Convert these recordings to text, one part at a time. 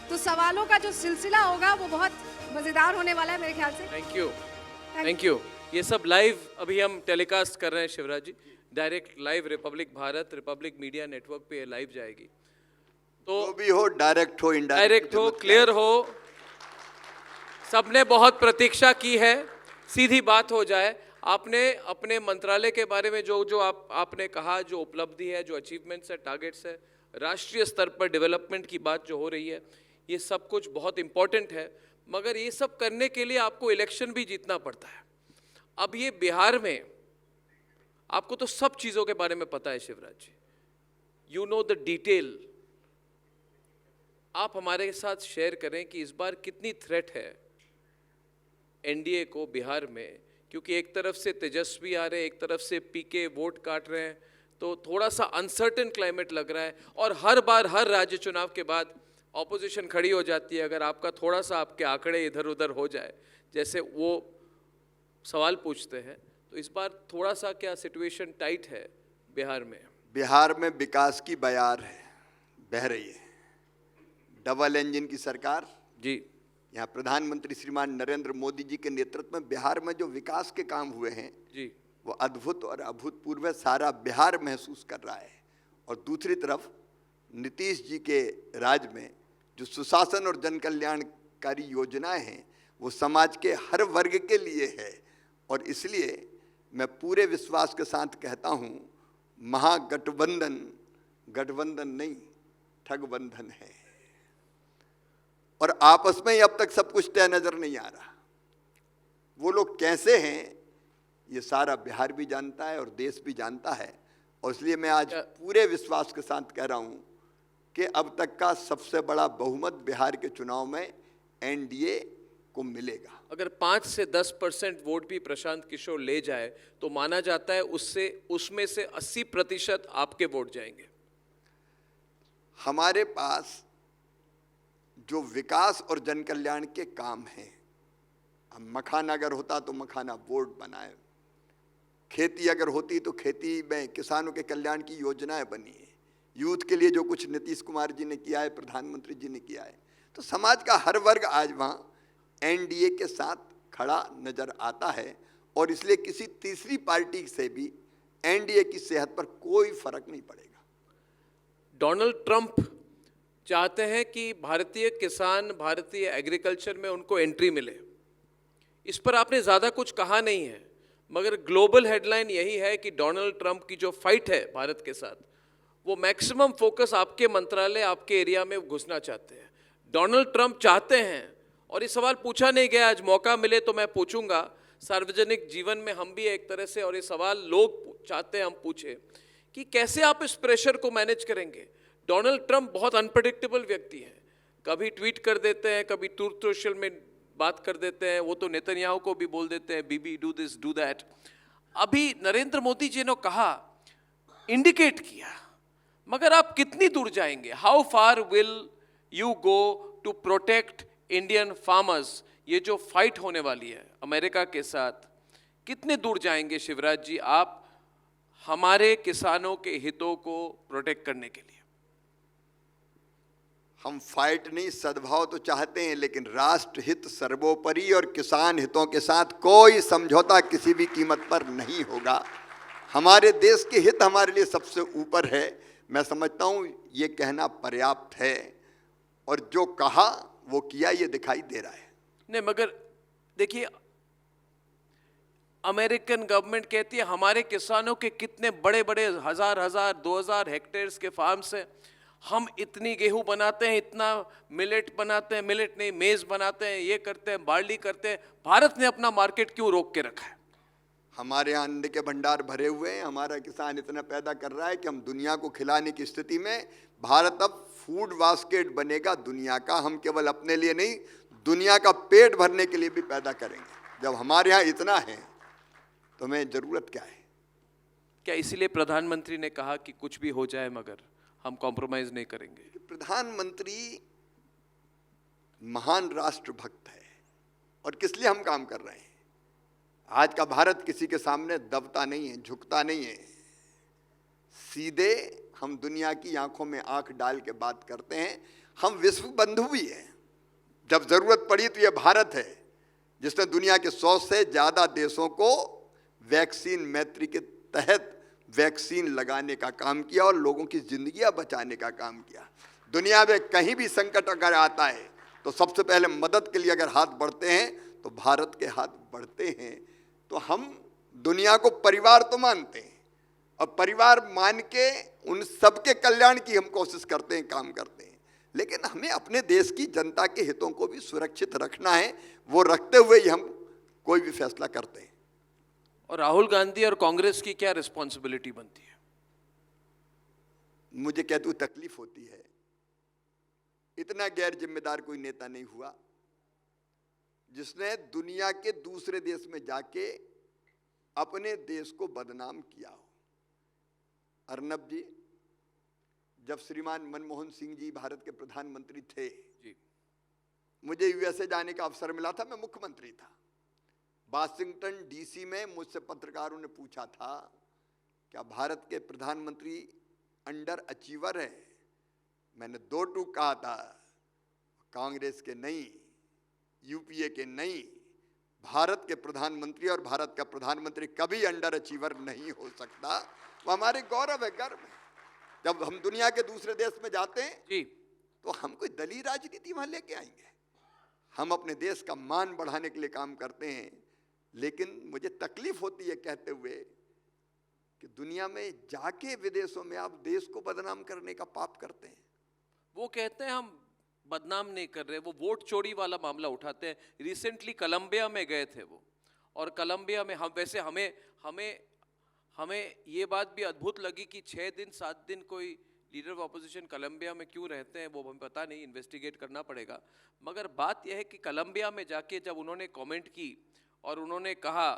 तो सवालों का जो सिलसिला होगा वो बहुत मजेदार होने वाला है मेरे ख्याल से। Thank you. ये सब लाइव अभी हम टेलीकास्ट कर रहे हैं Shivraj ji, direct live Republic Bharat, Republic media network पे लाइव जाएगी। तो जो भी हो, डायरेक्ट हो, डायरेक्ट हो, क्लियर हो, सबने बहुत प्रतीक्षा की है, सीधी बात हो जाए। आपने अपने मंत्रालय के बारे में जो आपने कहा, जो उपलब्धि है, जो अचीवमेंट्स है, टारगेट्स है, राष्ट्रीय स्तर पर डेवलपमेंट की बात जो हो रही है, ये सब कुछ बहुत इंपॉर्टेंट है, मगर ये सब करने के लिए आपको इलेक्शन भी जीतना पड़ता है। अब ये बिहार में आपको तो सब चीज़ों के बारे में पता है Shivraj ji, you know the detail. आप हमारे साथ शेयर करें कि इस बार कितनी थ्रेट है एनडीए को बिहार में, क्योंकि एक तरफ से तेजस्वी आ रहे हैं, एक तरफ से पीके वोट काट रहे हैं, तो थोड़ा सा अनसर्टेन क्लाइमेट लग रहा है। और हर बार हर राज्य चुनाव के बाद ऑपोजिशन खड़ी हो जाती है अगर आपका थोड़ा सा आपके आंकड़े इधर उधर हो जाए, जैसे वो सवाल पूछते हैं। तो इस बार थोड़ा सा क्या सिचुएशन टाइट है बिहार में? बिहार में विकास की बयार है, बह रही है। डबल इंजन की सरकार जी, यहाँ प्रधानमंत्री श्रीमान नरेंद्र मोदी जी के नेतृत्व में बिहार में जो विकास के काम हुए हैं जी, वो अद्भुत और अभूतपूर्व सारा बिहार महसूस कर रहा है। और दूसरी तरफ नीतीश जी के राज में जो सुशासन और जन कल्याणकारी योजनाएं हैं वो समाज के हर वर्ग के लिए है। और इसलिए मैं पूरे विश्वास के साथ कहता हूँ, महागठबंधन गठबंधन नहीं, ठगबंधन है। और आपस में ही अब तक सब कुछ तय नजर नहीं आ रहा। वो लोग कैसे हैं ये सारा बिहार भी जानता है और देश भी जानता है। और इसलिए मैं आज पूरे विश्वास के साथ कह रहा हूं कि अब तक का सबसे बड़ा बहुमत बिहार के चुनाव में एनडीए को मिलेगा। अगर 5 से 10% वोट भी प्रशांत किशोर ले जाए तो माना जाता है उसमें से 80% आपके वोट जाएंगे। हमारे पास जो विकास और जन कल्याण के काम हैं, हम मखाना अगर होता तो मखाना बोर्ड बनाए, खेती अगर होती तो खेती में किसानों के कल्याण की योजनाएं बनी है, यूथ के लिए जो कुछ नीतीश कुमार जी ने किया है, प्रधानमंत्री जी ने किया है, तो समाज का हर वर्ग आज वहाँ एनडीए के साथ खड़ा नजर आता है। और इसलिए किसी तीसरी पार्टी से भी एनडीए की सेहत पर कोई फर्क नहीं पड़ेगा। डोनाल्ड ट्रंप चाहते हैं कि भारतीय किसान, भारतीय एग्रीकल्चर में उनको एंट्री मिले। इस पर आपने ज़्यादा कुछ कहा नहीं है, मगर ग्लोबल हेडलाइन यही है कि डोनाल्ड ट्रंप की जो फाइट है भारत के साथ, वो मैक्सिमम फोकस आपके मंत्रालय, आपके एरिया में घुसना चाहते हैं। डोनाल्ड ट्रंप चाहते हैं, और ये सवाल पूछा नहीं गया, आज मौका मिले तो मैं पूछूंगा, सार्वजनिक जीवन में हम भी एक तरह से, और ये सवाल लोग चाहते हैं हम पूछे कि कैसे आप इस प्रेशर को मैनेज करेंगे। डोनाल्ड ट्रंप बहुत अनप्रेडिक्टेबल व्यक्ति हैं, कभी ट्वीट कर देते हैं, कभी ट्रूथ सोशल में बात कर देते हैं, वो तो नेतन्याहू को भी बोल देते हैं बीबी डू दिस डू दैट। अभी नरेंद्र मोदी जी ने कहा, इंडिकेट किया, मगर आप कितनी दूर जाएंगे? How far will you go to protect Indian farmers? ये जो फाइट होने वाली है अमेरिका के साथ, कितने दूर जाएंगे शिवराज जी आप हमारे किसानों के हितों को प्रोटेक्ट करने के लिए? हम फाइट नहीं, सद्भाव तो चाहते हैं, लेकिन राष्ट्र हित सर्वोपरि और किसान हितों के साथ कोई समझौता किसी भी कीमत पर नहीं होगा। हमारे देश के हित हमारे लिए सबसे ऊपर है। मैं समझता हूँ ये कहना पर्याप्त है, और जो कहा वो किया, ये दिखाई दे रहा है। नहीं, मगर देखिए, अमेरिकन गवर्नमेंट कहती है हमारे किसानों के कितने बड़े बड़े 1000 2000 हेक्टेयर्स के फार्म्स हैं, हम इतनी गेहूं बनाते हैं, इतना मिलेट बनाते हैं, मिलेट नहीं मेज बनाते हैं, ये करते हैं, बार्ली करते हैं, भारत ने अपना मार्केट क्यों रोक के रखा है? हमारे यहाँ अन्न के भंडार भरे हुए हैं, हमारा किसान इतना पैदा कर रहा है कि हम दुनिया को खिलाने की स्थिति में। भारत अब फूड बास्केट बनेगा दुनिया का। हम केवल अपने लिए नहीं, दुनिया का पेट भरने के लिए भी पैदा करेंगे। जब हमारे यहाँ इतना है तो हमें जरूरत क्या है? क्या इसीलिए प्रधानमंत्री ने कहा कि कुछ भी हो जाए मगर हम कॉम्प्रोमाइज नहीं करेंगे? प्रधानमंत्री महान राष्ट्रभक्त है, और किस लिए हम काम कर रहे हैं? आज का भारत किसी के सामने दबता नहीं है, झुकता नहीं है। सीधे हम दुनिया की आंखों में आंख डाल के बात करते हैं। हम विश्व बंधु भी हैं। जब जरूरत पड़ी तो ये भारत है जिसने दुनिया के 100 से ज्यादा देशों को वैक्सीन मैत्री के तहत वैक्सीन लगाने का काम किया और लोगों की जिंदगियां बचाने का काम किया। दुनिया में कहीं भी संकट अगर आता है तो सबसे पहले मदद के लिए अगर हाथ बढ़ते हैं तो भारत के हाथ बढ़ते हैं। तो हम दुनिया को परिवार तो मानते हैं और परिवार मान के उन सबके कल्याण की हम कोशिश करते हैं, काम करते हैं, लेकिन हमें अपने देश की जनता के हितों को भी सुरक्षित रखना है। वो रखते हुए ही हम कोई भी फैसला करते हैं। और राहुल गांधी और कांग्रेस की क्या रिस्पॉन्सिबिलिटी बनती है? मुझे कहते हुए तकलीफ होती है। इतना गैर जिम्मेदार कोई नेता नहीं हुआ जिसने दुनिया के दूसरे देश में जाके अपने देश को बदनाम किया हो। अर्नब जी, जब श्रीमान मनमोहन सिंह जी भारत के प्रधानमंत्री थे जी, मुझे यूएसए जाने का अवसर मिला था। मैं मुख्यमंत्री था। वाशिंगटन डीसी में मुझसे पत्रकारों ने पूछा था क्या भारत के प्रधानमंत्री अंडर अचीवर है? मैंने 2 टूक कहा था, कांग्रेस के नहीं, यूपीए के नहीं, भारत के प्रधानमंत्री। और भारत का प्रधानमंत्री कभी अंडर अचीवर नहीं हो सकता। वो हमारे गौरव है, गर्व है। जब हम दुनिया के दूसरे देश में जाते हैं जी, तो हम कोई दलीय राजनीति वहां लेके आएंगे? हम अपने देश का मान बढ़ाने के लिए काम करते हैं। लेकिन मुझे तकलीफ होती है कहते हुए कि दुनिया में जाके विदेशों में आप देश को बदनाम करने का पाप करते हैं। वो कहते हैं हम बदनाम नहीं कर रहे, वो वोट चोरी वाला मामला उठाते हैं। रिसेंटली कोलंबिया में गए थे वो, और कोलंबिया में हम वैसे हमें ये बात भी अद्भुत लगी कि 6 दिन 7 दिन कोई लीडर ऑफ अपोजिशन कोलंबिया में क्यों रहते हैं वो हमें पता नहीं, इन्वेस्टिगेट करना पड़ेगा। मगर बात यह है कि कोलंबिया में जाके जब उन्होंने कमेंट की और उन्होंने कहा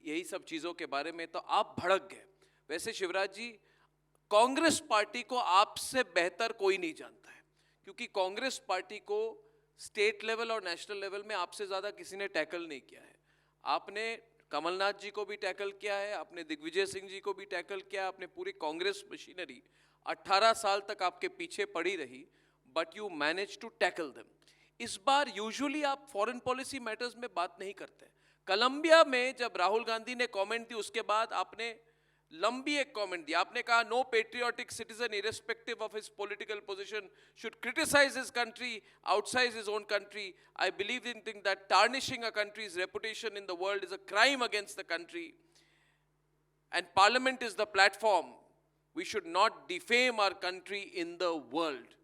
यही सब चीज़ों के बारे में, तो आप भड़क गए। वैसे शिवराज जी, कांग्रेस पार्टी को आपसे बेहतर कोई नहीं जानता है, क्योंकि कांग्रेस पार्टी को स्टेट लेवल और नेशनल लेवल में आपसे ज़्यादा किसी ने टैकल नहीं किया है। आपने कमलनाथ जी को भी टैकल किया है, आपने दिग्विजय सिंह जी को भी टैकल किया, आपने पूरी कांग्रेस मशीनरी 18 साल तक आपके पीछे पड़ी रही, but you manage to tackle them. इस बार यूजुअली आप फॉरेन पॉलिसी मैटर्स में बात नहीं करते। कोलंबिया में जब राहुल गांधी ने कमेंट दी, उसके बाद आपने लंबी एक कमेंट दिया। आपने कहा no patriotic citizen irrespective of his political position should criticise his country outside his own country. I believe in thing that tarnishing a country's reputation in the world is a crime against the country and parliament is the platform. We should not defame our country in the world.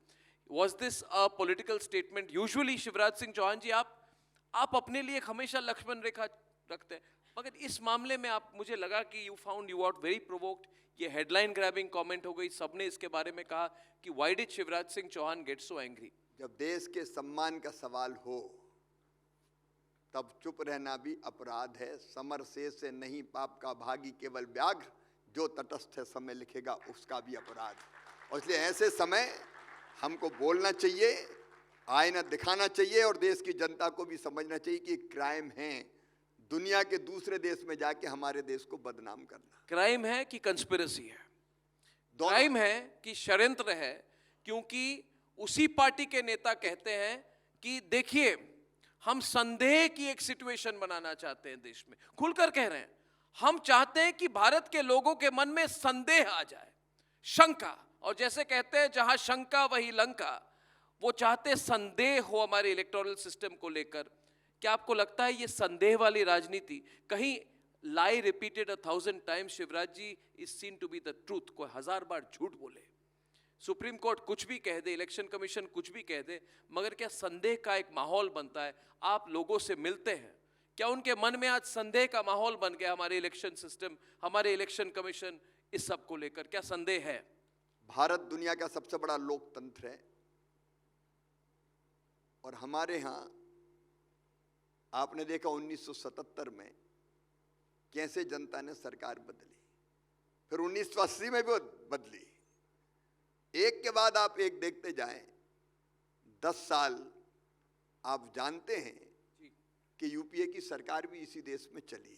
Was this a political statement? Usually Shivraj Singh Chouhan ji, आप अपने लिए हमेशा लक्ष्मण रेखा रखते हैं, मगर इस मामले में आप, मुझे लगा कि you found you out very provoked. ये हेडलाइन ग्रैबिंग कमेंट हो गई, सबने इसके बारे में कहा कि why did Shivraj Singh Chauhan get so angry? जब देश के सम्मान का सवाल हो तब चुप रहना भी अपराध है। समर से नहीं पाप का भागी केवल व्याघ्र, जो तटस्थ है समय लिखेगा उसका भी अपराध। और इसलिए ऐसे समय हमको बोलना चाहिए, आईना दिखाना चाहिए और देश की जनता को भी समझना चाहिए कि क्राइम है दुनिया के दूसरे देश में जाके हमारे देश को बदनाम करना। क्राइम है कि कंस्पिरेसी है? क्राइम है कि षड्यंत्र है, क्योंकि उसी पार्टी के नेता कहते हैं कि देखिए हम संदेह की एक सिचुएशन बनाना चाहते हैं देश में। खुलकर कह रहे हैं हम चाहते हैं कि भारत के लोगों के मन में संदेह आ जाए, शंका, और जैसे कहते हैं जहां शंका वही लंका, वो चाहते संदेह हो हमारे इलेक्टोरल सिस्टम को लेकर। क्या आपको लगता है ये संदेह वाली राजनीति कहीं lie repeated 1000 times Shivraj ji is seen to be the truth? कोई 1000 बार झूठ बोले, सुप्रीम कोर्ट कुछ भी कह दे, इलेक्शन कमीशन कुछ भी कह दे, मगर क्या संदेह का एक माहौल बनता है? आप लोगों से मिलते हैं, क्या उनके मन में आज संदेह का माहौल बन गया हमारे इलेक्शन सिस्टम, हमारे इलेक्शन कमीशन, इस सब को लेकर क्या संदेह है? भारत दुनिया का सबसे बड़ा लोकतंत्र है और हमारे यहाँ आपने देखा 1977 में कैसे जनता ने सरकार बदली, फिर 1980 में भी बदली, एक के बाद आप एक देखते जाएं। 10 साल आप जानते हैं कि यूपीए की सरकार भी इसी देश में चली,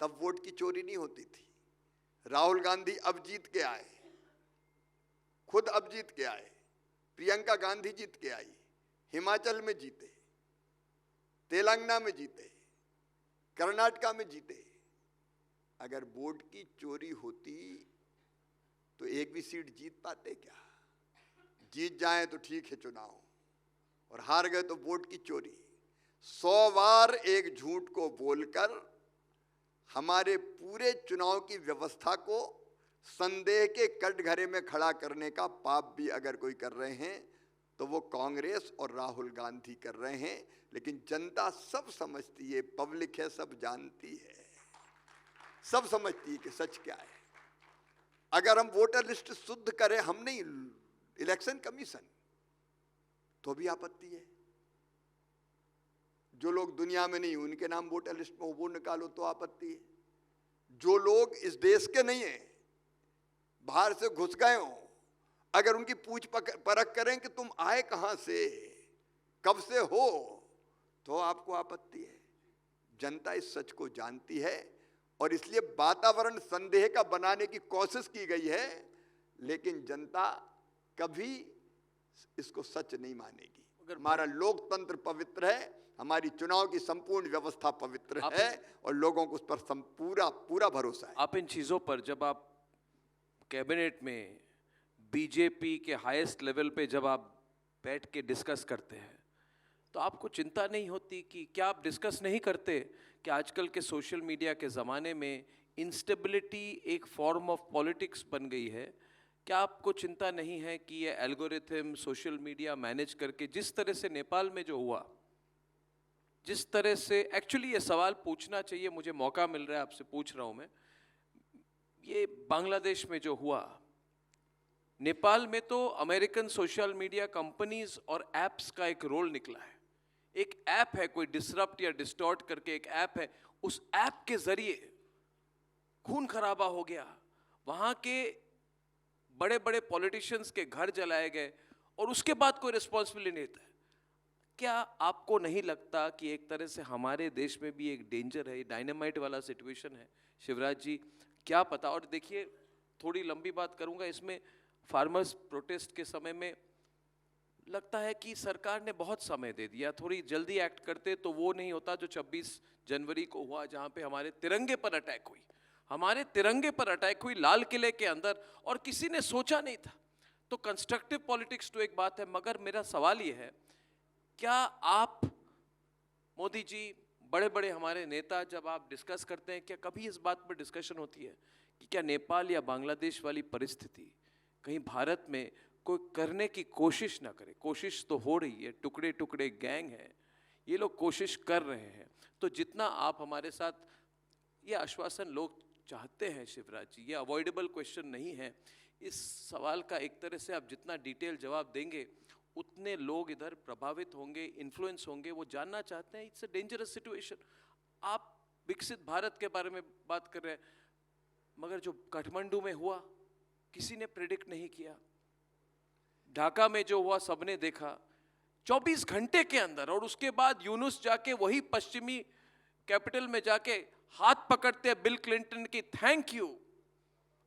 तब वोट की चोरी नहीं होती थी, राहुल गांधी अब जीत के आए, खुद अब जीत के आए, प्रियंका गांधी जीत के आई, हिमाचल में जीते, तेलंगाना में जीते, कर्नाटका में जीते। अगर वोट की चोरी होती तो एक भी सीट जीत पाते क्या? जीत जाए तो ठीक है चुनाव, और हार गए तो वोट की चोरी। 100 बार एक झूठ को बोलकर हमारे पूरे चुनाव की व्यवस्था को संदेह के कटघरे में खड़ा करने का पाप भी अगर कोई कर रहे हैं तो वो कांग्रेस और राहुल गांधी कर रहे हैं। लेकिन जनता सब समझती है, पब्लिक है, सब जानती है, सब समझती है कि सच क्या है। अगर हम वोटर लिस्ट शुद्ध करें, हम नहीं, इलेक्शन कमीशन, तो भी आपत्ति है। जो लोग दुनिया में नहीं उनके नाम वोटर लिस्ट में वो निकालो तो आपत्ति है। जो लोग इस देश के नहीं है, बाहर से घुस गए हो, अगर उनकी पूछ परख करें कि तुम आए कहां से, कब से हो, तो आपको आपत्ति है। जनता इस सच को जानती है और इसलिए वातावरण संदेह का बनाने की कोशिश की गई है, लेकिन जनता कभी इसको सच नहीं मानेगी। हमारा लोकतंत्र पवित्र है, हमारी चुनाव की संपूर्ण व्यवस्था पवित्र है और लोगों को उस पर पूरा भरोसा है। आप इन चीज़ों पर, जब आप कैबिनेट में बीजेपी के हाईएस्ट लेवल पे जब आप बैठ के डिस्कस करते हैं, तो आपको चिंता नहीं होती कि क्या आप डिस्कस नहीं करते कि आजकल के सोशल मीडिया के ज़माने में इंस्टेबिलिटी एक फॉर्म ऑफ पॉलिटिक्स बन गई है? क्या आपको चिंता नहीं है कि ये एल्गोरिथम, सोशल मीडिया मैनेज करके, जिस तरह से नेपाल में जो हुआ, जिस तरह से, एक्चुअली ये सवाल पूछना चाहिए, मुझे मौका मिल रहा है आपसे पूछ रहा हूँ मैं, ये बांग्लादेश में जो हुआ, नेपाल में तो अमेरिकन सोशल मीडिया कंपनीज और एप्स का एक रोल निकला है। एक ऐप है, कोई डिसरप्ट या डिस्टॉर्ट करके एक ऐप है, उस ऐप के जरिए खून खराबा हो गया, वहां के बड़े बड़े पॉलिटिशियंस के घर जलाए गए और उसके बाद कोई रिस्पॉन्सिबिलिटी नहीं था। क्या आपको नहीं लगता कि एक तरह से हमारे देश में भी एक डेंजर है, डायनामाइट वाला सिचुएशन है? शिवराज जी, क्या पता। और देखिए, थोड़ी लंबी बात करूंगा इसमें, फार्मर्स प्रोटेस्ट के समय में लगता है कि सरकार ने बहुत समय दे दिया, थोड़ी जल्दी एक्ट करते तो वो नहीं होता जो 26 जनवरी को हुआ, जहां पे हमारे तिरंगे पर अटैक हुई। हमारे तिरंगे पर अटैक हुई लाल किले के अंदर, और किसी ने सोचा नहीं था। तो कंस्ट्रक्टिव पॉलिटिक्स तो एक बात है, मगर मेरा सवाल ये है, क्या आप, मोदी जी, बड़े बड़े हमारे नेता, जब आप डिस्कस करते हैं, क्या कभी इस बात पर डिस्कशन होती है कि क्या नेपाल या बांग्लादेश वाली परिस्थिति कहीं भारत में कोई करने की कोशिश ना करे? कोशिश तो हो रही है, टुकड़े टुकड़े गैंग है, ये लोग कोशिश कर रहे हैं। तो जितना आप हमारे साथ ये आश्वासन लोग चाहते हैं शिवराज जी, ये अवॉइडेबल क्वेश्चन नहीं है, इस सवाल का एक तरह से आप जितना डिटेल जवाब देंगे उतने लोग इधर प्रभावित होंगे, इन्फ्लुएंस होंगे, वो जानना चाहते हैं। It's a dangerous situation. आप विकसित भारत के बारे में बात कर रहे हैं, मगर जो काठमांडू में हुआ किसी ने प्रेडिक्ट नहीं किया। ढाका में जो हुआ सबने देखा 24 घंटे के अंदर, और उसके बाद यूनुस जाके वही पश्चिमी कैपिटल में जाके हाथ पकड़ते हैं बिल क्लिंटन की, थैंक यू,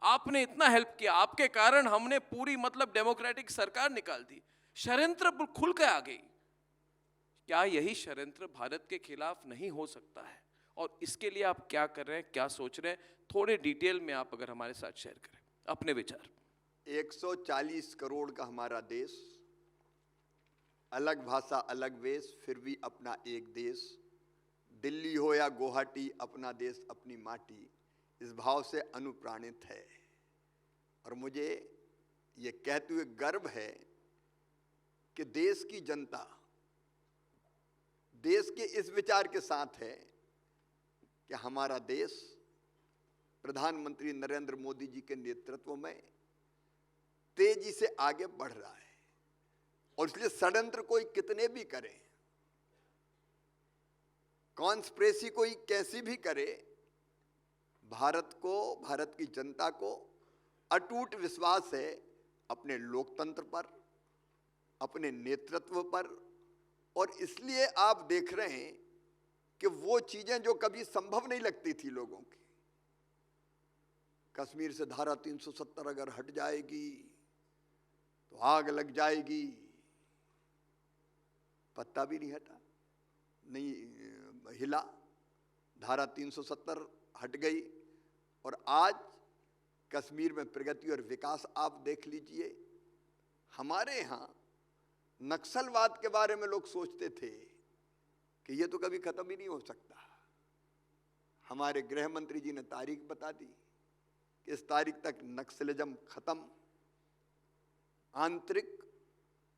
आपने इतना हेल्प किया, आपके कारण हमने पूरी मतलब डेमोक्रेटिक सरकार निकाल दी। षड्यंत्र खुल के आ गई। क्या यही षड्यंत्र भारत के खिलाफ नहीं हो सकता है? और इसके लिए आप क्या कर रहे हैं, क्या सोच रहे हैं? थोड़े डिटेल में आप अगर हमारे साथ शेयर करें अपने विचार। 140 करोड़ का हमारा देश, अलग भाषा अलग वेश, फिर भी अपना एक देश। दिल्ली हो या गुवाहाटी, अपना देश अपनी माटी, इस भाव से अनुप्राणित है। और मुझे ये कहते हुए गर्व है कि देश की जनता देश के इस विचार के साथ है कि हमारा देश प्रधानमंत्री नरेंद्र मोदी जी के नेतृत्व में तेजी से आगे बढ़ रहा है। और इसलिए षड्यंत्र कोई कितने भी करे, कॉन्स्पिरेसी कोई कैसी भी करे, भारत को, भारत की जनता को अटूट विश्वास है अपने लोकतंत्र पर, अपने नेतृत्व पर। और इसलिए आप देख रहे हैं कि वो चीजें जो कभी संभव नहीं लगती थी लोगों की, कश्मीर से धारा 370 अगर हट जाएगी तो आग लग जाएगी, पत्ता भी नहीं हटा, नहीं हिला, धारा 370 हट गई। और आज कश्मीर में प्रगति और विकास आप देख लीजिए। हमारे यहाँ नक्सलवाद के बारे में लोग सोचते थे कि ये तो कभी खत्म ही नहीं हो सकता। हमारे गृह मंत्री जी ने तारीख बता दी कि इस तारीख तक नक्सलिज्म खत्म। आंतरिक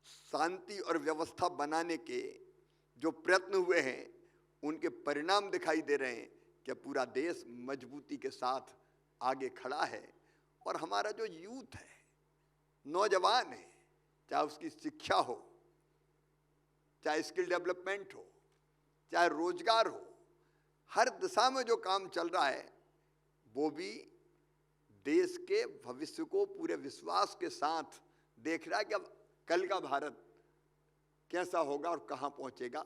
शांति और व्यवस्था बनाने के जो प्रयत्न हुए हैं उनके परिणाम दिखाई दे रहे हैं कि पूरा देश मजबूती के साथ आगे खड़ा है। और हमारा जो यूथ है, नौजवान है, चाहे उसकी शिक्षा हो, चाहे स्किल डेवलपमेंट हो, चाहे रोजगार हो, हर दिशा में जो काम चल रहा है वो भी देश के भविष्य को पूरे विश्वास के साथ देख रहा है कि अब कल का भारत कैसा होगा और कहाँ पहुंचेगा।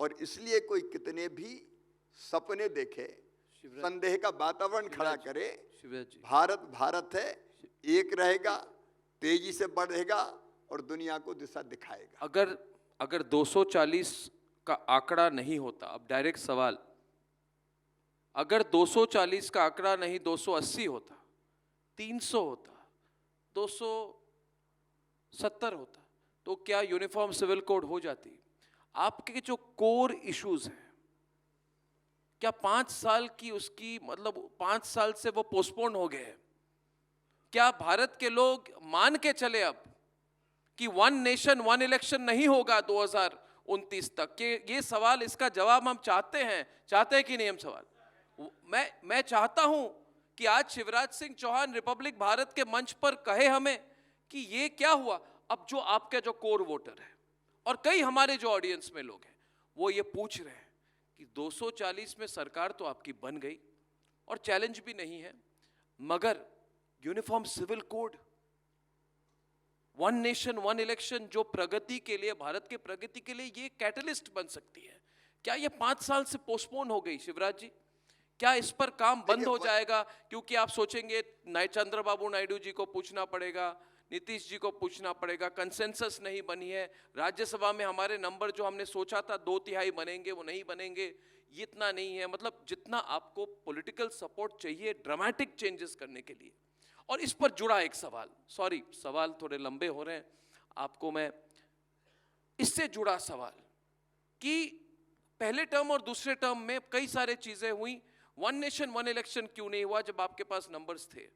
और इसलिए कोई कितने भी सपने देखे, संदेह का वातावरण खड़ा करे, भारत भारत है, एक रहेगा, तेजी से बढ़ेगा और दुनिया को दिशा दिखाएगा। अगर 240 का आंकड़ा नहीं होता, अब डायरेक्ट सवाल, अगर 240 का आंकड़ा नहीं 280 होता, 300 होता, 270 होता, तो क्या यूनिफॉर्म सिविल कोड हो जाती? आपके जो कोर इश्यूज हैं, क्या 5 साल की उसकी मतलब 5 साल से वो पोस्टपोन हो गए हैं? क्या भारत के लोग मान के चले अब कि 1 नेशन 1 इलेक्शन नहीं होगा 2029 तक? कि ये सवाल, इसका जवाब हम चाहते हैं कि नहीं? हम सवाल मैं चाहता हूं कि आज शिवराज सिंह चौहान रिपब्लिक भारत के मंच पर कहे हमें कि ये क्या हुआ। अब जो आपके जो कोर वोटर है और कई हमारे जो ऑडियंस में लोग हैं वो ये पूछ रहे हैं कि 240 में सरकार तो आपकी बन गई और चैलेंज भी नहीं है, मगर uniform civil code, 1 nation 1 election जो प्रगति के लिए, भारत के प्रगति के लिए ये कैटलिस्ट बन सकती है, क्या ये 5 साल से पोस्टपोन हो गई? शिवराज जी, क्या इस पर काम बंद हो जाएगा? क्योंकि आप सोचेंगे चंद्रबाबू नायडू जी को पूछना पड़ेगा, नीतीश जी को पूछना पड़ेगा, कंसेंसस नहीं बनी है, राज्यसभा में हमारे नंबर जो हमने सोचा था 2/3 बनेंगे वो नहीं बनेंगे, ये इतना नहीं है। मतलब जितना आपको पॉलिटिकल सपोर्ट चाहिए ड्रामेटिक चेंजेस करने के लिए। और इस पर जुड़ा एक सवाल, सॉरी सवाल थोड़े लंबे हो रहे हैं, आपको मैं इससे जुड़ा सवाल कि पहले टर्म और दूसरे टर्म में कई सारे चीजें हुई, 1 नेशन 1 इलेक्शन क्यों नहीं हुआ जब आपके पास नंबर्स थे?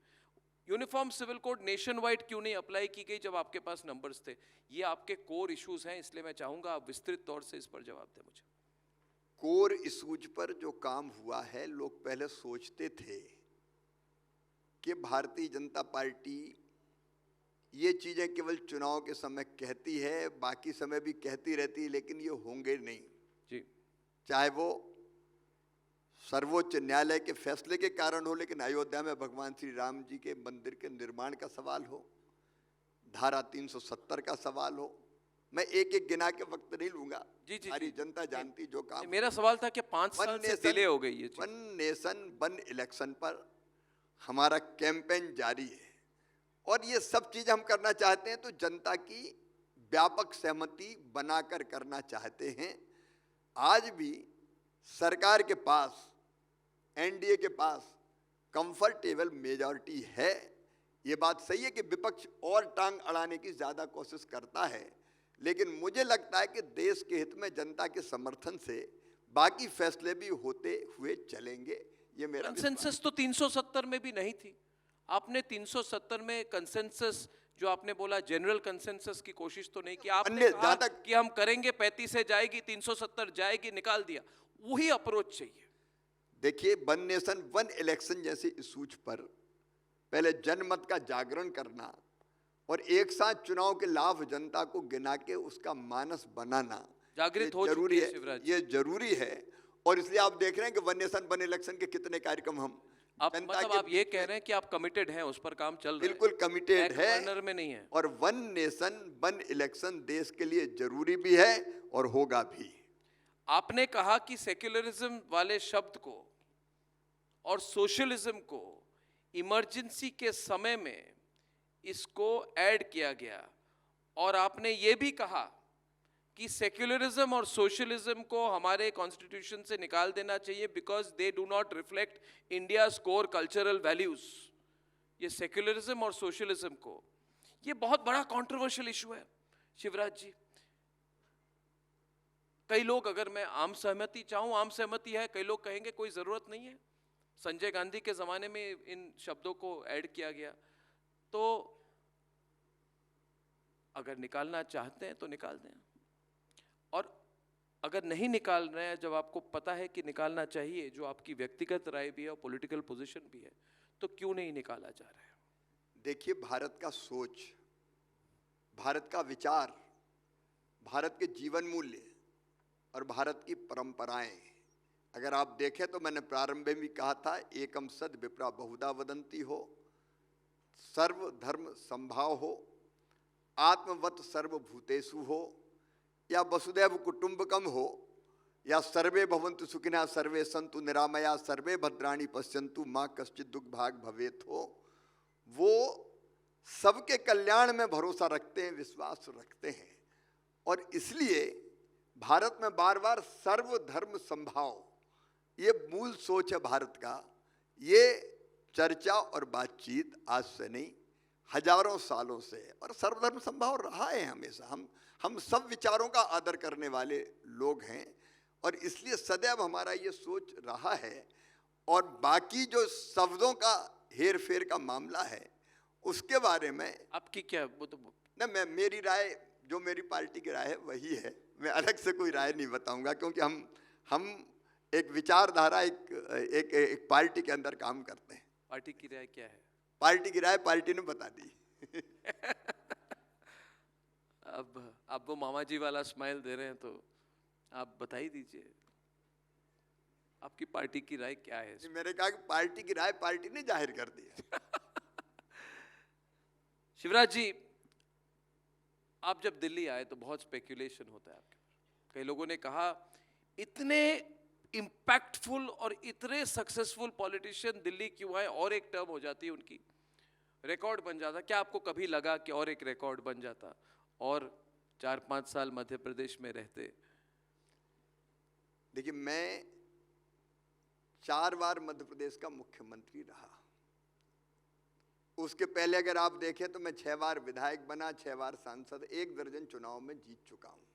Uniform civil code nationwide क्यों नहीं अप्लाई की गई जब आपके पास नंबर्स थे? ये आपके कोर इश्यूज हैं, इसलिए मैं चाहूंगा आप विस्तृत तौर से इस पर जवाब दें मुझे। कोर इश्यूज पर जो काम हुआ है, लोग पहले सोचते थे कि भारतीय जनता पार्टी ये चीजें केवल चुनाव के समय कहती है, बाकी समय भी कहती रहती है, लेकिन ये होंगे नहीं जी। चाहे वो सर्वोच्च न्यायालय के फैसले के कारण हो, लेकिन अयोध्या में भगवान श्री राम जी के मंदिर के निर्माण का सवाल हो, धारा 370 का सवाल हो, मैं एक एक गिना के वक्त नहीं लूंगा, सारी जनता जानती जो काम। मेरा सवाल था कि 5 साल से डिले हो गई ये 1 नेशन 1 इलेक्शन पर हमारा कैंपेन जारी है और ये सब चीज हम करना चाहते हैं तो जनता की व्यापक सहमति बनाकर करना चाहते हैं। आज भी सरकार के पास, एनडीए के पास कंफर्टेबल मेजॉरिटी है। ये बात सही है कि विपक्ष और टांग अड़ाने की ज्यादा कोशिश करता है, लेकिन मुझे लगता है कि देश के हित में जनता के समर्थन से बाकी फैसले भी होते हुए चलेंगे। ये मेरा कंसेंसस तो 370 में भी नहीं थी। आपने 370 में कंसेंसस जो आपने बोला जनरल कंसेंसस की कोशिश तो नहीं की। आपने कहा कि हम करेंगे, 35 से जाएगी, 370 जाएगी, निकाल दिया। वही अप्रोच चाहिए। देखिए, 1 नेशन 1 इलेक्शन जैसे इशूज पर पहले जनमत का जागरण करना और एक साथ चुनाव के लाभ जनता को गिना के उसका मानस बनाना जागृत हो जरूरी है, शिवराज। ये जरूरी है। और इसलिए आप देख रहे हैं कि 1 नेशन 1 इलेक्शन के कितने कार्यक्रम हम मतलब आप ये कह रहे हैं कि आप कमिटेड हैं, उस पर काम चल रहा है? बिल्कुल कमिटेड है, कॉर्नर में नहीं है। और 1 नेशन 1 इलेक्शन देश के लिए जरूरी भी है और होगा भी। आपने कहा कि सेक्युलरिज्म वाले शब्द को और सोशलिज्म को इमरजेंसी के समय में इसको ऐड किया गया, और आपने ये भी कहा कि सेक्युलरिज्म और सोशलिज्म को हमारे कॉन्स्टिट्यूशन से निकाल देना चाहिए because they do not reflect India's core cultural values. ये सेक्युलरिज्म और सोशलिज्म को, ये बहुत बड़ा कंट्रोवर्शियल इशू है शिवराज जी। कई लोग, अगर मैं आम सहमति चाहूं, आम सहमति है, कई लोग कहेंगे कोई जरूरत नहीं है, संजय गांधी के जमाने में इन शब्दों को ऐड किया गया, तो अगर निकालना चाहते हैं तो निकाल दें, और अगर नहीं निकाल रहे हैं, जब आपको पता है कि निकालना चाहिए, जो आपकी व्यक्तिगत राय भी है और पॉलिटिकल पोजीशन भी है, तो क्यों नहीं निकाला जा रहा है? देखिए, भारत का सोच, भारत का विचार, भारत के जीवन मूल्य और भारत की परंपराएं, अगर आप देखें तो मैंने प्रारंभ में भी कहा था, एकम सद विप्रा बहुधा वदंती हो, सर्वधर्म संभाव हो, आत्मवत सर्वभूतेषु हो, या वसुदैव कुटुंबकम हो, या सर्वे भवन्तु सुखिनः सर्वे सन्तु निरामया सर्वे भद्राणि पश्यन्तु माँ कश्चित् दुर्भाग भवेत् हो, वो सबके कल्याण में भरोसा रखते हैं, विश्वास रखते हैं। और इसलिए भारत में बार बार सर्वधर्म संभाव, ये मूल सोच है भारत का। ये चर्चा और बातचीत आज से नहीं, हजारों सालों से, और सर्वधर्म संभाव रहा है हमेशा। हम सब विचारों का आदर करने वाले लोग हैं, और इसलिए सदैव हमारा ये सोच रहा है। और बाकी जो शब्दों का हेर फेर का मामला है, उसके बारे में आपकी क्या, वो तो ना, मेरी राय, जो मेरी पार्टी की राय है वही है, मैं अलग से कोई राय नहीं बताऊंगा, क्योंकि हम एक विचारधारा, एक पार्टी के अंदर काम करते हैं। पार्टी की राय क्या है? पार्टी की राय पार्टी ने बता दी। अब आप वो मामा जी वाला स्माइल दे रहे हैं, तो आप बता ही दीजिए आपकी पार्टी की राय क्या है? मैंने कहा कि पार्टी की राय पार्टी ने जाहिर कर दी है। शिवराज जी, आप जब दिल्ली आए तो बहुत स्पेक्यूलेशन होता है आपके ऊपर। कई लोगों ने कहा इतने इम्पैक्टफुल और इतने सक्सेसफुल पॉलिटिशियन दिल्ली क्यों आए, और एक टर्म हो जाती है उनकी, रिकॉर्ड बन जाता। क्या आपको कभी लगा कि और एक रिकॉर्ड बन जाता और 4-5 साल मध्य प्रदेश में रहते? देखिए, मैं 4 बार मध्य प्रदेश का मुख्यमंत्री रहा। उसके पहले अगर आप देखें तो मैं 6 बार विधायक बना, 6 बार सांसद, 1 दर्जन चुनाव में जीत चुका हूं।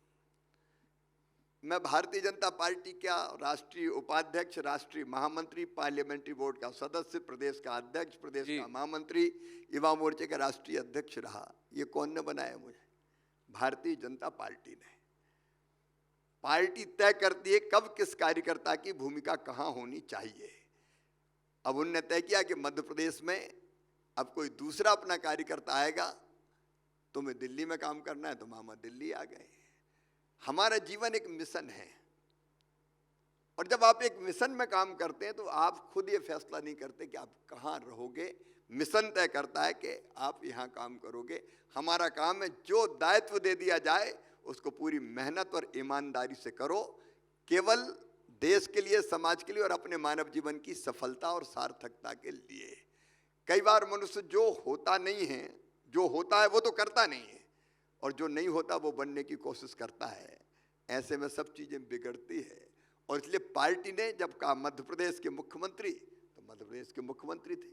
मैं भारतीय जनता पार्टी का राष्ट्रीय उपाध्यक्ष, राष्ट्रीय महामंत्री, पार्लियामेंट्री बोर्ड का सदस्य, प्रदेश का अध्यक्ष, प्रदेश का महामंत्री, युवा मोर्चे का राष्ट्रीय अध्यक्ष रहा। ये कौन ने बनाया मुझे? भारतीय जनता पार्टी ने। पार्टी तय करती है कब किस कार्यकर्ता की भूमिका कहाँ होनी चाहिए। अब उनने तय किया कि मध्य प्रदेश में अब कोई दूसरा अपना कार्यकर्ता आएगा, तुम्हें दिल्ली में काम करना है, तो मामा दिल्ली आ गए। हमारा जीवन एक मिशन है, और जब आप एक मिशन में काम करते हैं तो आप खुद ये फैसला नहीं करते कि आप कहाँ रहोगे। मिशन तय करता है कि आप यहाँ काम करोगे। हमारा काम है जो दायित्व दे दिया जाए उसको पूरी मेहनत और ईमानदारी से करो, केवल देश के लिए, समाज के लिए और अपने मानव जीवन की सफलता और सार्थकता के लिए। कई बार मनुष्य जो होता नहीं है, जो होता है वो तो करता नहीं है, और जो नहीं होता वो बनने की कोशिश करता है। ऐसे में सब चीज़ें बिगड़ती है। और इसलिए पार्टी ने जब कहा मध्य प्रदेश के मुख्यमंत्री, तो मध्य प्रदेश के मुख्यमंत्री थे।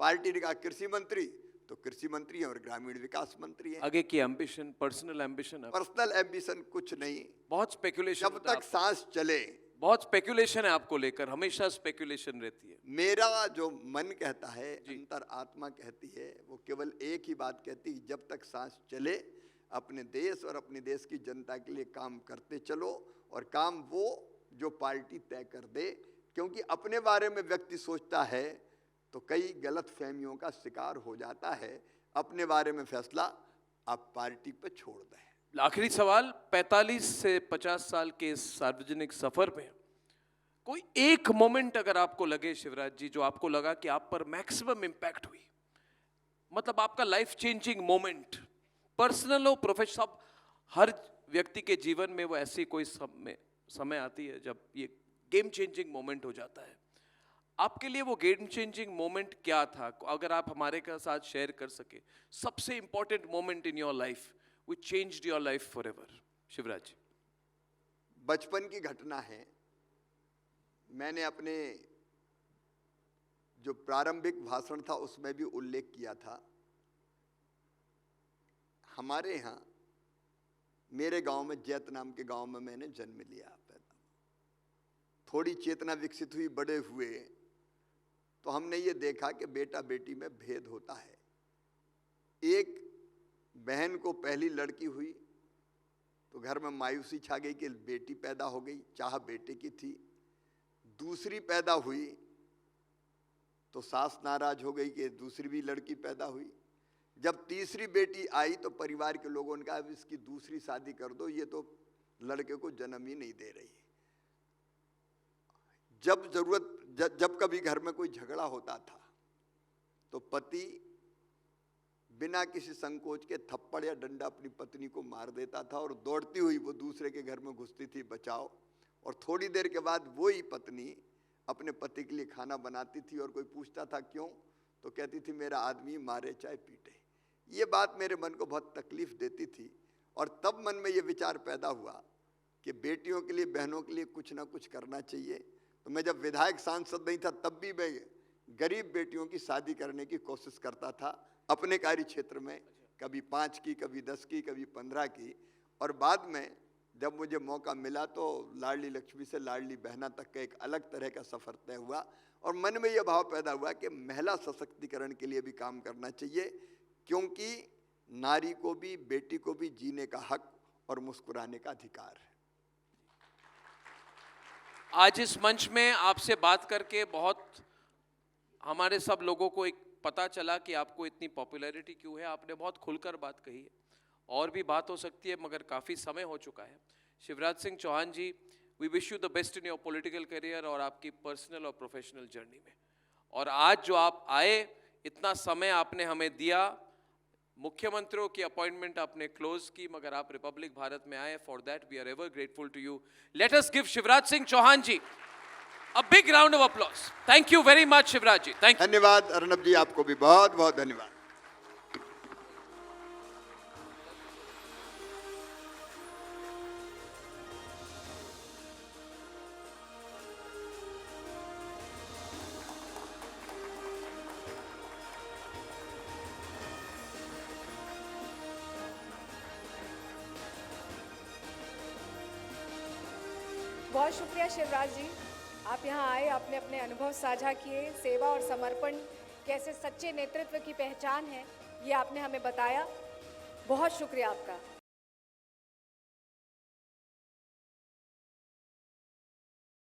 पार्टी ने कहा कृषि मंत्री, तो कृषि मंत्री हैं और ग्रामीण विकास मंत्री हैं। आगे की ambition, personal ambition? Personal ambition कुछ नहीं। बहुत स्पेकुलेशन, जब तक सांस चले। बहुत स्पेकुलेशन है आपको लेकर, हमेशा स्पेकुलेशन रहती है। मेरा जो मन कहता है, अंतर आत्मा कहती है, वो केवल एक ही बात कहती है, जब तक सांस चले अपने देश और अपने देश की जनता के लिए काम करते चलो, और काम वो जो पार्टी तय कर दे। क्योंकि अपने बारे में व्यक्ति सोचता है तो कई गलत फहमियों का शिकार हो जाता है। अपने बारे में फैसला आप पार्टी पे छोड़ दें। आखिरी सवाल, 45 से 50 साल के इस सार्वजनिक सफर में कोई एक मोमेंट अगर आपको लगे शिवराज जी, जो आपको लगा कि आप पर मैक्सिमम इम्पैक्ट हुई, मतलब आपका लाइफ चेंजिंग मोमेंट, पर्सनल हो, प्रोफेशनल, हर व्यक्ति के जीवन में वो ऐसी कोई समय आती है जब ये गेम चेंजिंग मोमेंट हो जाता है। आपके लिए वो गेम चेंजिंग मोमेंट क्या था, अगर आप हमारे के साथ शेयर कर सके, सबसे important moment in your life which changed your life forever. Shivraj. बचपन की घटना है। मैंने अपने जो प्रारंभिक भाषण था उसमें भी उल्लेख किया था। हमारे यहाँ मेरे गांव में, जैत नाम के गांव में मैंने जन्म लिया, पैदा। थोड़ी चेतना विकसित हुई, बड़े हुए तो हमने ये देखा कि बेटा बेटी में भेद होता है। एक बहन को पहली लड़की हुई तो घर में मायूसी छा गई कि बेटी पैदा हो गई, चाह बेटे की थी। दूसरी पैदा हुई तो सास नाराज हो गई कि दूसरी भी लड़की पैदा हुई। जब तीसरी बेटी आई तो परिवार के लोगों ने कहा अब इसकी दूसरी शादी कर दो, ये तो लड़के को जन्म ही नहीं दे रही। जब कभी घर में कोई झगड़ा होता था तो पति बिना किसी संकोच के थप्पड़ या डंडा अपनी पत्नी को मार देता था और दौड़ती हुई वो दूसरे के घर में घुसती थी बचाओ। और थोड़ी देर के बाद वही पत्नी अपने पति के लिए खाना बनाती थी और कोई पूछता था क्यों, तो कहती थी मेरा आदमी मारे चाहे पीटे। ये बात मेरे मन को बहुत तकलीफ देती थी और तब मन में ये विचार पैदा हुआ कि बेटियों के लिए, बहनों के लिए कुछ ना कुछ करना चाहिए। तो मैं जब विधायक सांसद नहीं था तब भी मैं गरीब बेटियों की शादी करने की कोशिश करता था अपने कार्य क्षेत्र में, कभी 5 की, कभी 10 की, कभी 15 की। और बाद में जब मुझे मौका मिला तो लाडली लक्ष्मी से लाडली बहना तक का एक अलग तरह का सफ़र तय हुआ और मन में यह भाव पैदा हुआ कि महिला सशक्तिकरण के लिए भी काम करना चाहिए, क्योंकि नारी को भी, बेटी को भी जीने का हक और मुस्कुराने का अधिकार है। आज इस मंच में आपसे बात करके बहुत हमारे सब लोगों को एक पता चला कि आपको इतनी पॉपुलैरिटी क्यों है। आपने बहुत खुलकर बात कही है, और भी बात हो सकती है मगर काफ़ी समय हो चुका है। Shivraj Singh Chouhan ji, we wish you the best in your political career और आपकी पर्सनल और प्रोफेशनल जर्नी में। और आज जो आप आए, इतना समय आपने हमें दिया, मुख्यमंत्रियों की अपॉइंटमेंट आपने क्लोज की, मगर आप रिपब्लिक भारत में आए, for that we are ever grateful to you. Let us give Shivraj Singh Chouhan ji a big round of applause. Thank you very much, Shivraj ji. Thank you. धन्यवाद अर्नब जी, आपको भी बहुत बहुत धन्यवाद। बहुत शुक्रिया शिवराज जी, आप यहाँ आए, आपने अपने अनुभव साझा किए। सेवा और समर्पण कैसे सच्चे नेतृत्व की पहचान है, ये आपने हमें बताया। बहुत शुक्रिया आपका।